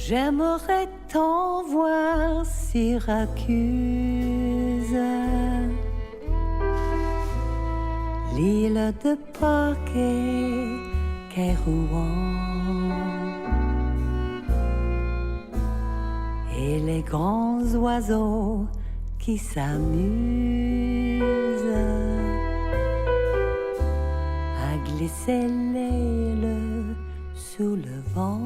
J'aimerais tant voir Syracuse, l'île de Pâques qu'est Rouen, et les grands oiseaux qui s'amusent à glisser l'aile sous le vent.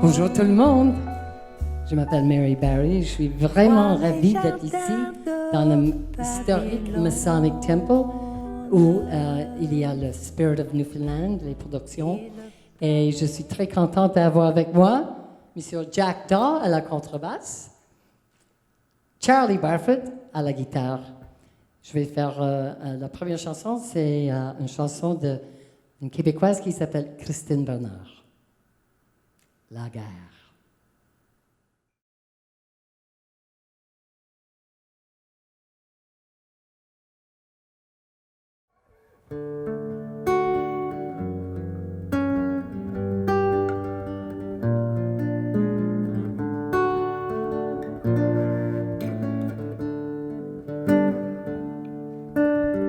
Bonjour tout le monde, je m'appelle Mary Barry, je suis vraiment ravie d'être ici dans le historique Masonic Temple où il y a le Spirit of Newfoundland, les productions, et je suis très contente d'avoir avec moi Monsieur Jack Daw à la contrebasse, Charlie Barfoot à la guitare. Je vais faire la première chanson, c'est une chanson d'une Québécoise qui s'appelle Christine Bernard. La guerre.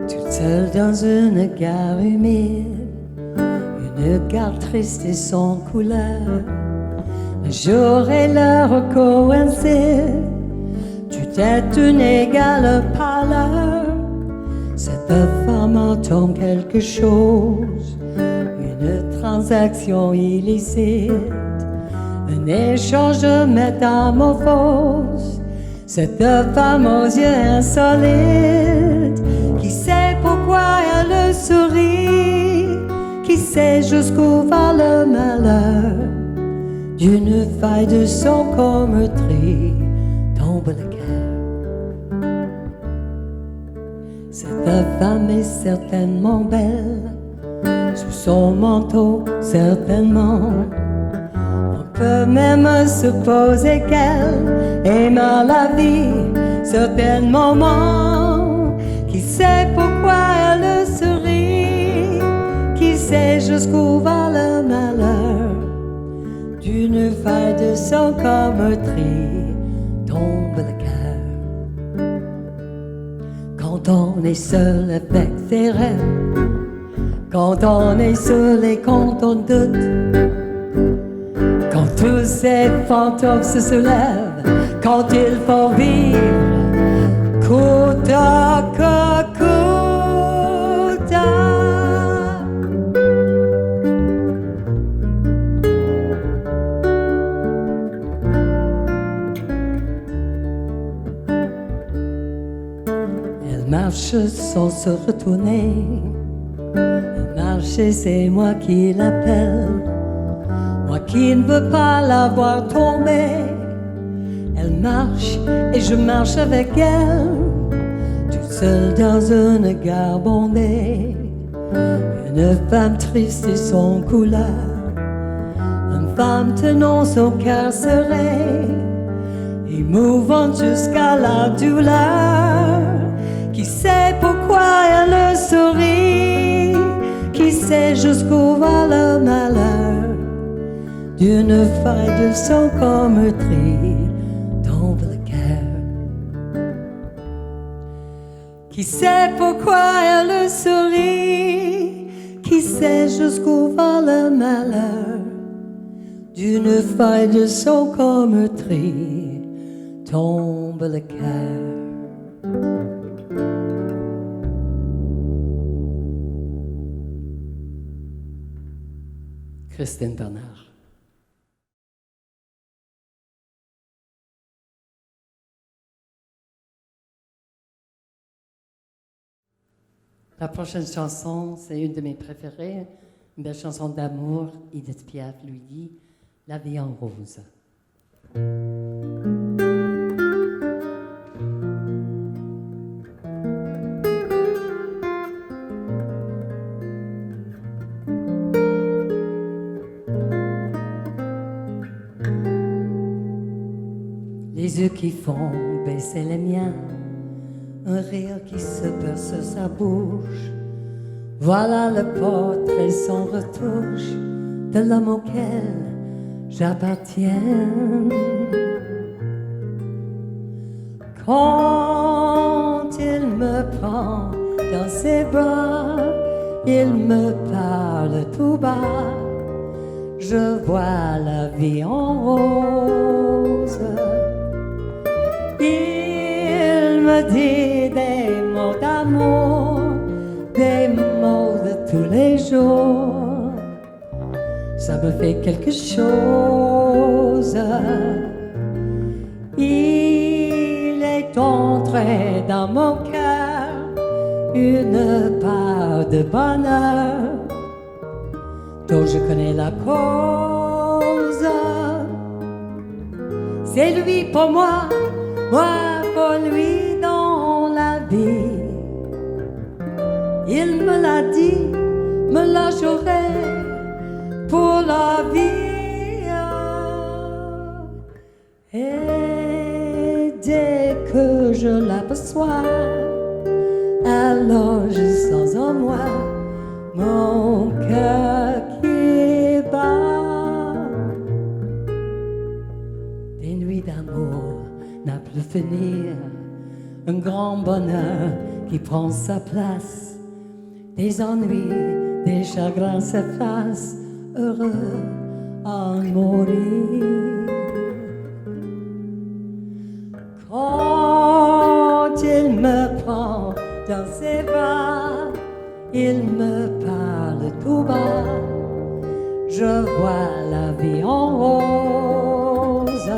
Toute seule dans une gare humide, une gare triste et sans couleur. Le jour et l'heure coïncident, tout est une égale pâleur. Cette femme entend quelque chose, une transaction illicite, un échange de métamorphose. Cette femme aux yeux insolites, qui sait pourquoi elle sourit, qui sait jusqu'où va le malheur. D'une faille de son cometerie tombe le cœur. Cette femme est certainement belle, sous son manteau certainement. On peut même supposer qu'elle aime la vie certains moments. Qui sait pourquoi elle sourit, qui sait jusqu'où va le malheur. D'une faille de son cometerie tombe le cœur. Quand on est seul avec ses rêves, quand on est seul et quand on doute, quand tous ces fantômes se soulèvent, quand il faut vivre coûte que coûte. Marche sans se retourner, marcher c'est moi qui l'appelle, moi qui ne veux pas la voir tomber. Elle marche et je marche avec elle, toute seule dans une gare bondée. Une femme triste et sans couleur, une femme tenant son cœur serré, émouvante jusqu'à la douleur. Qui sait pourquoi elle sourit, qui sait jusqu'où va le malheur. D'une faille de son cometerie tombe le cœur. Qui sait pourquoi elle sourit, qui sait jusqu'où va le malheur. D'une faille de son cometerie tombe le cœur. Christine Bernard. La prochaine chanson, c'est une de mes préférées, une belle chanson d'amour. Edith Piaf lui dit « La vie en rose ». Les yeux qui font baisser les miens, un rire qui se perce sur sa bouche. Voilà le portrait sans retouche de l'homme auquel j'appartiens. Quand il me prend dans ses bras, il me parle tout bas, je vois la vie en rose. Il me dit des mots d'amour, des mots de tous les jours. Ça me fait quelque chose. Il est entré dans mon cœur une part de bonheur dont je connais la cause. C'est lui pour moi, moi pour lui dans la vie. Il me l'a dit, me l'a juré pour la vie. Et dès que je l'aperçois, alors je sens en moi mon cœur qui bat. Des nuits d'amour n'a plus finir, un grand bonheur qui prend sa place. Des ennuis, des chagrins s'effacent, heureux à mourir. Quand il me prend dans ses bras, il me parle tout bas, je vois la vie en rose.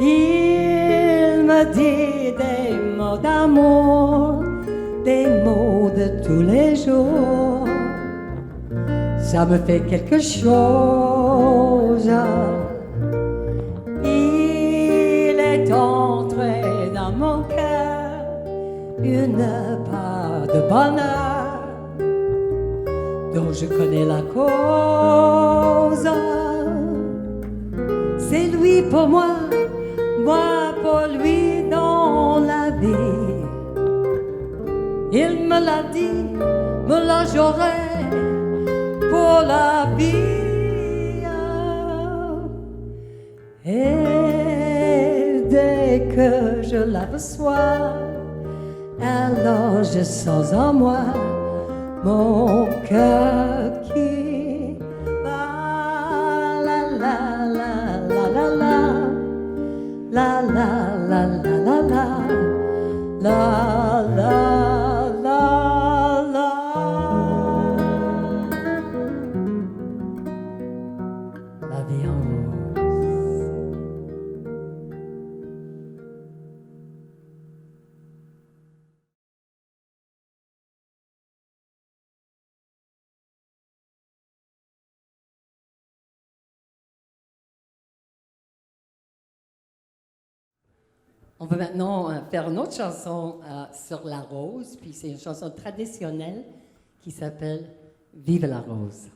Il me dit des mots d'amour, des mots de tous les jours. Ça me fait quelque chose. Il est entré dans mon cœur une part de bonheur dont je connais la cause. C'est lui pour moi, moi pour lui dans la vie. Il me l'a dit, me l'a juré pour la vie. Et dès que je l'aperçois, alors je sens en moi mon cœur qui bat. La la la la la la la la la la la la la la. La vie en rose. On va maintenant faire une autre chanson sur la rose, puis c'est une chanson traditionnelle qui s'appelle « Vive la rose ».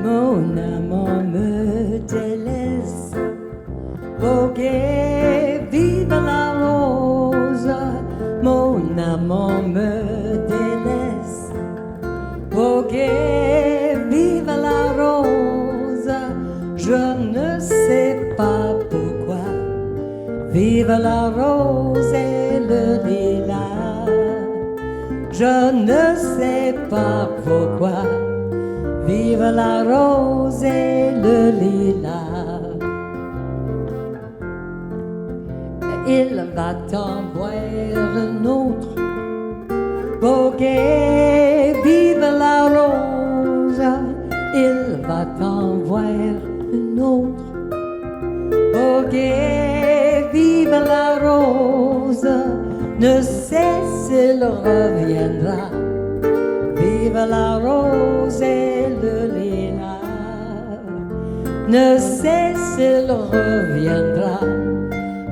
Mon amant me délaisse, voguer, vive la rose. Mon amant me délaisse, voguer, vive la rose. Je ne sais pas pourquoi, vive la rose et le lilas. Je ne sais pas pourquoi, vive la rose et le lilas. Il va t'en voir un autre, voguer, vive la rose. Il va t'en voir un autre, voguer, vive la rose. Ne sais s'il reviendra, vive la rose et le lilas. Ne sais s'il reviendra,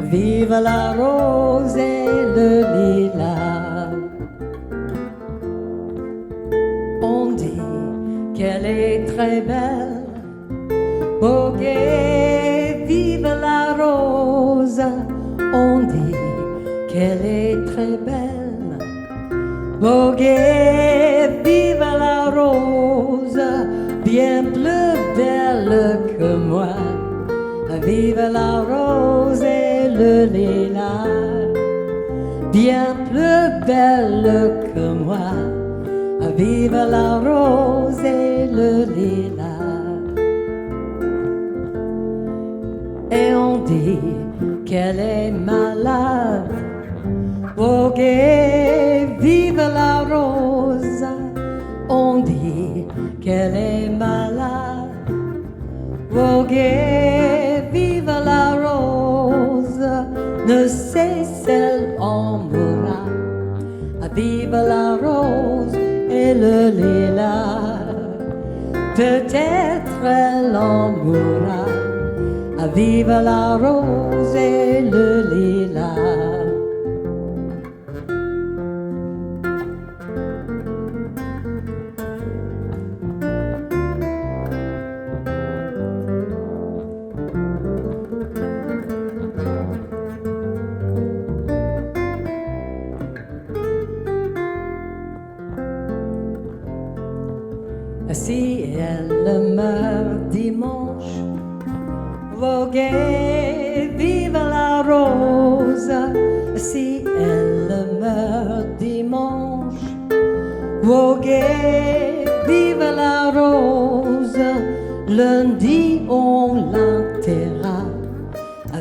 vive la rose et le lilas. On dit est très belle. Oh, gai, vive la rose. On dit qu'elle est très belle. Oh, gai, vive la rose. Bien plus belle que moi. Vive la rose et le lilas. Bien plus belle que moi. Vive la rose et le lilas. Et on dit qu'elle est malade. Oh, gai, vive la rose. On dit qu'elle est malade. Oh, gai, vive la rose. Ne cesse en mourra. Vive la rose et le lilas. Peut-être elle en mourra. Vive la rose et le lilas. Si elle meurt dimanche, voguez, vive la rose. Si elle meurt dimanche, voguez, vive la rose. Lundi on l'enterra.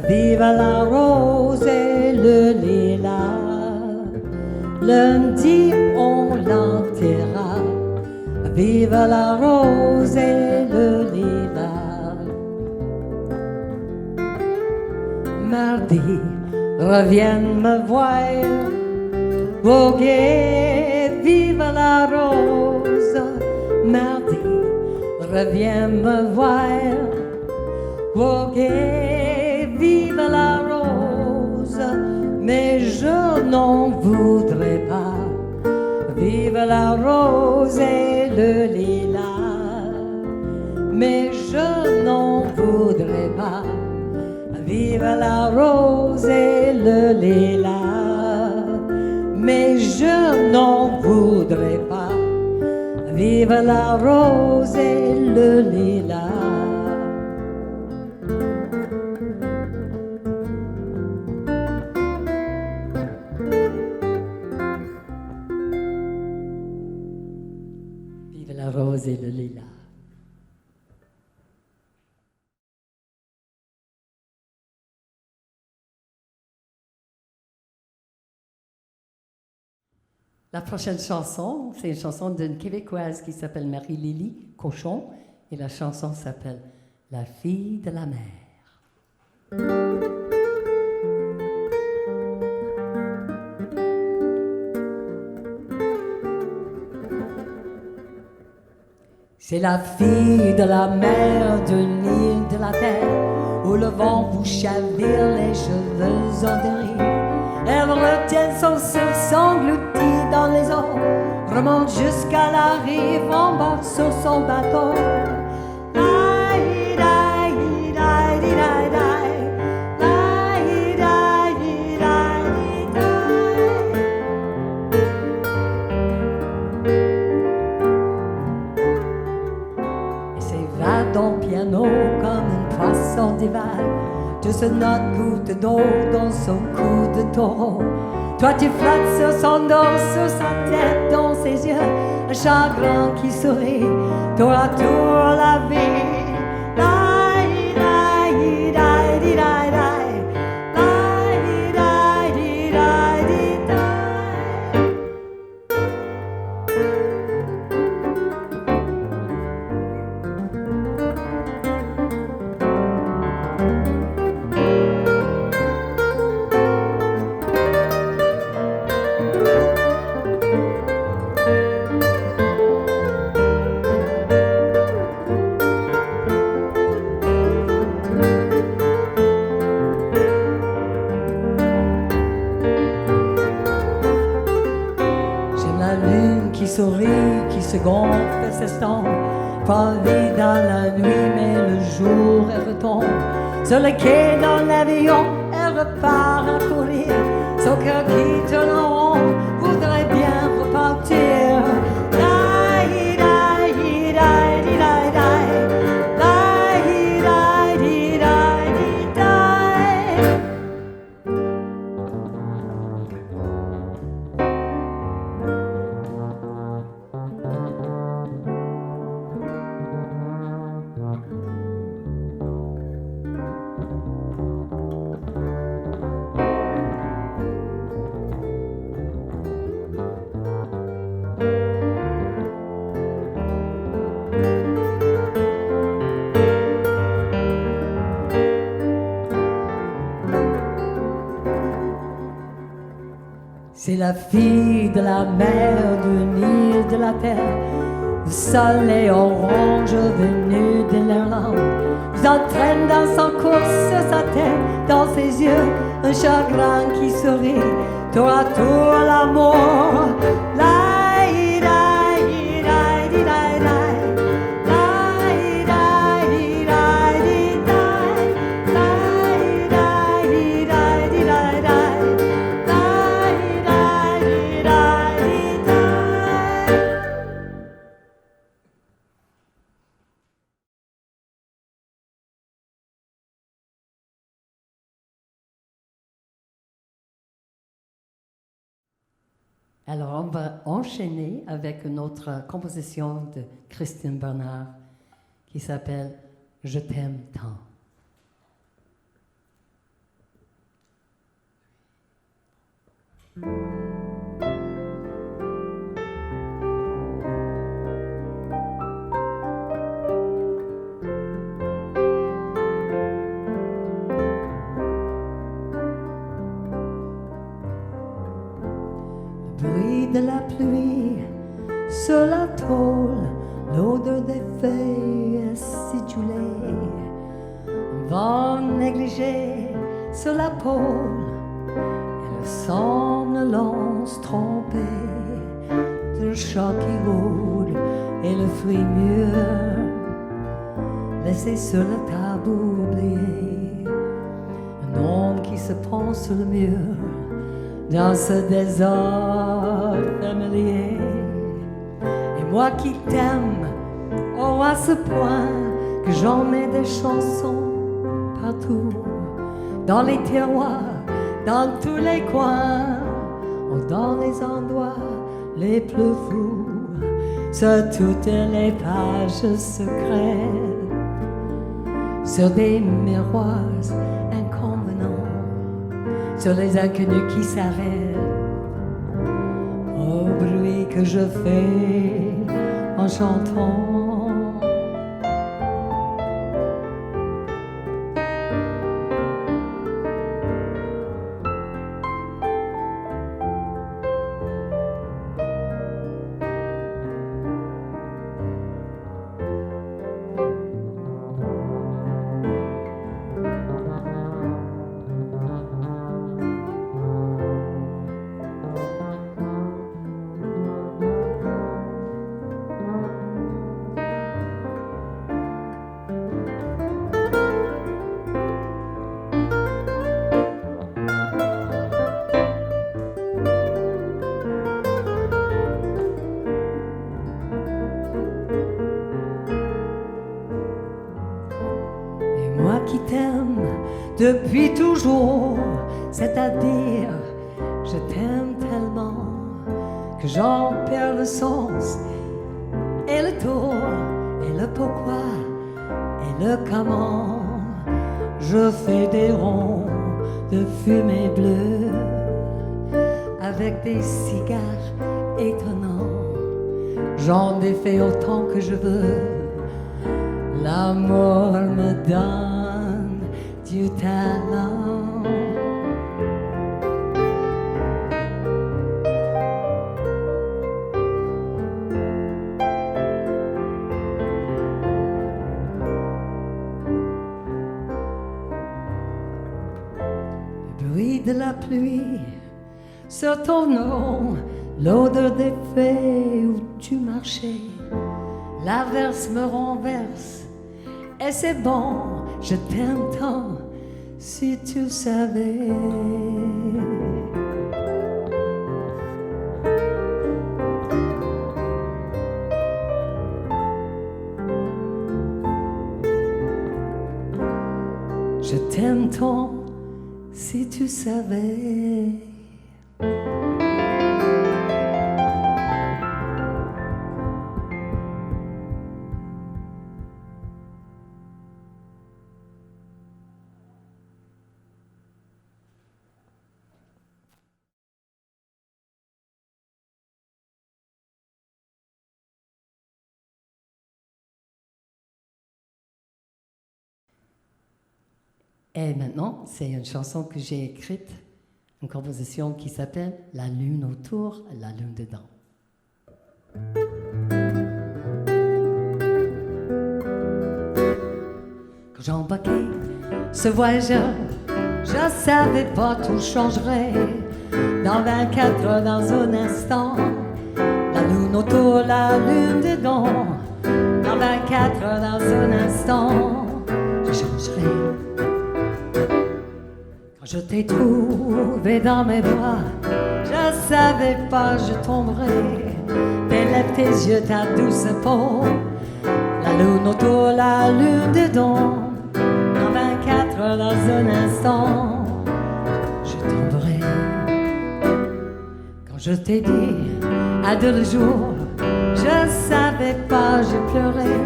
Vive la rose et le lilas. Lundi on l'enterra. Vive la rose et le lilas. Mardi, revienne me voir. Voguez, vive la rose. Mardi, reviens me voir. Voguez, vive la rose. Mais je n'en voudrais pas. Vive la rose et le lilas. Mais je n'en voudrais pas. Vive la rose et le lilas. Mais je n'en voudrais pas. Vive la rose et le lilas. La rose et le lilas. La prochaine chanson, c'est une chanson d'une Québécoise qui s'appelle Marie-Lily Cochon et la chanson s'appelle La fille de la mer. C'est la fille de la mer, d'une île de la terre, où le vent vous chavire, les cheveux en dérive. Elle retient son souffle englouti dans les eaux, remonte jusqu'à la rive, embarque sur son bateau. Comme une poisson des vagues, tous notre goutte d'eau dans son cou de taureau. Toi tu flottes sur son dos, sur sa tête, dans ses yeux, un chagrin qui sourit, tour à tour la vie. Qui sourit, qui se gonfle, s'estompe, pas vite dans la nuit, mais le jour elle retombe. Sur le quai dans l'avion, elle repart à courir. Son cœur qui tourne en rond voudrait bien repartir. C'est la fille de la mer, du Nil, de la terre, le soleil orange venu de l'Irlande. Vous entraîne dans son course sur sa tête, dans ses yeux, un chagrin qui sourit, tour à tour l'amour. Alors, on va enchaîner avec une autre composition de Christine Bernard qui s'appelle « Je t'aime tant ». De la pluie sur la tôle, l'odeur des feuilles acidulées, un vent négligé sur la pôle, et le somnolence trompée d'un chat qui roule et le fruit mûr laissé sur la table oubliée, un homme qui se pend sur le mur dans ce désordre familier. Et moi qui t'aime, oh à ce point que j'en mets des chansons partout, dans les tiroirs, dans tous les coins, ou dans les endroits les plus fous, sur toutes les pages secrètes, sur des miroirs inconvenants, sur les inconnus qui s'arrêtent, au bruit que je fais en chantant. Moi qui t'aime depuis toujours, c'est-à-dire je t'aime tellement que j'en perds le sens et le tour et le pourquoi et le comment. Je fais des ronds de fumée bleue avec des cigares étonnants. J'en défais autant que je veux. L'amour me donne du talent. Le bruit de la pluie sur ton nom, l'odeur des feuilles où tu marchais, l'averse me renverse. Et c'est bon, je t'aime tant, si tu savais. Je t'aime tant, si tu savais. Et maintenant, c'est une chanson que j'ai écrite, une composition qui s'appelle La lune autour, la lune dedans. Quand j'embarquais ce voyageur, je savais pas tout changerait. Dans 24 heures, dans un instant, la lune autour, la lune dedans. Dans 24 heures, dans un instant, je changerai. Je t'ai trouvé dans mes bras, je savais pas je tomberais. Tes lèvres, tes yeux, ta douce peau, la lune autour, la lune dedans. Dans 24 heures, dans un instant, je tomberai. Quand je t'ai dit adieu le jour, je savais pas je pleurais.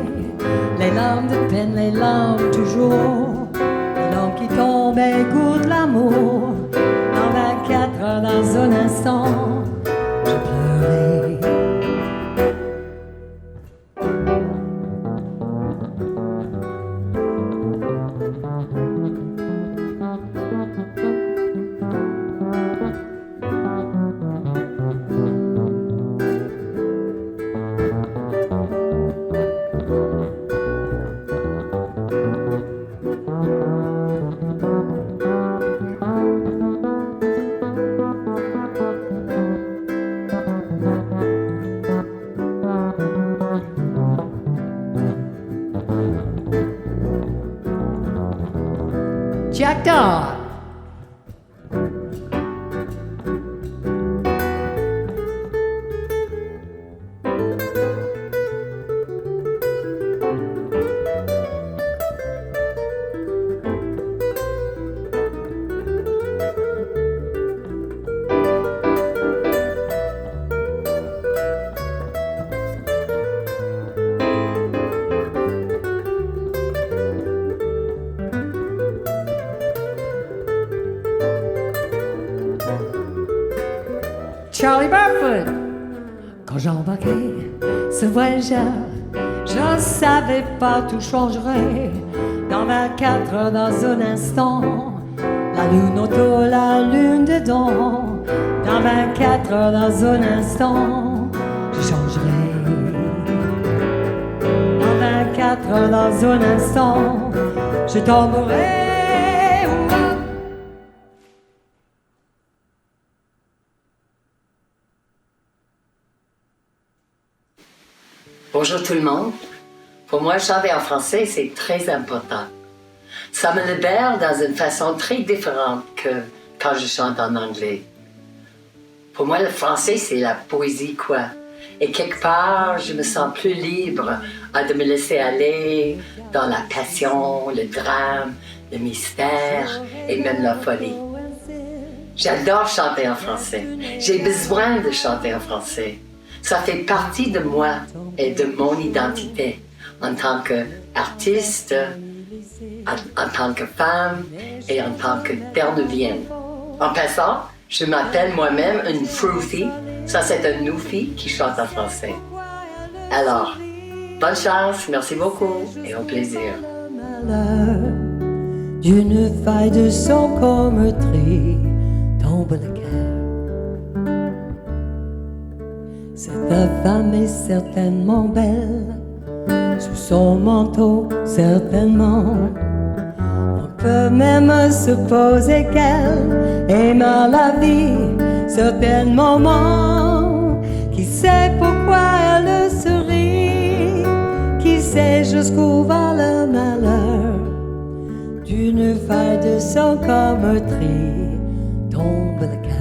Les larmes de peine, les larmes toujours. Qui tombe et goûte l'amour. Dans 24 heures, dans un instant, je pleurais. Jack Dog. Charlie Barfoot. Quand j'embarquais ce voyageur, je savais pas tout changerait. Dans 24 heures, dans un instant, la lune autour, la lune dedans. Dans 24 heures, dans un instant, je changerai. Dans 24 heures, dans un instant, je tomberai. Bonjour tout le monde. Pour moi, chanter en français, c'est très important. Ça me libère dans une façon très différente que quand je chante en anglais. Pour moi, le français, c'est la poésie, quoi. Et quelque part, je me sens plus libre de me laisser aller dans la passion, le drame, le mystère et même la folie. J'adore chanter en français. J'ai besoin de chanter en français. Ça fait partie de moi et de mon identité en tant qu'artiste, en tant que femme et en tant que terre-neuvienne. En passant, je m'appelle moi-même une Fruity. Ça, c'est un Newfie qui chante en français. Alors, bonne chance, merci beaucoup et au plaisir. D'une faille de sang comme tri tombe le cœur. Cette femme est certainement belle, sous son manteau certainement. On peut même supposer qu'elle aime la vie, certains moments. Qui sait pourquoi elle sourit jusqu'où va le malheur. D'une faille de sang comme un tri tombe le cœur.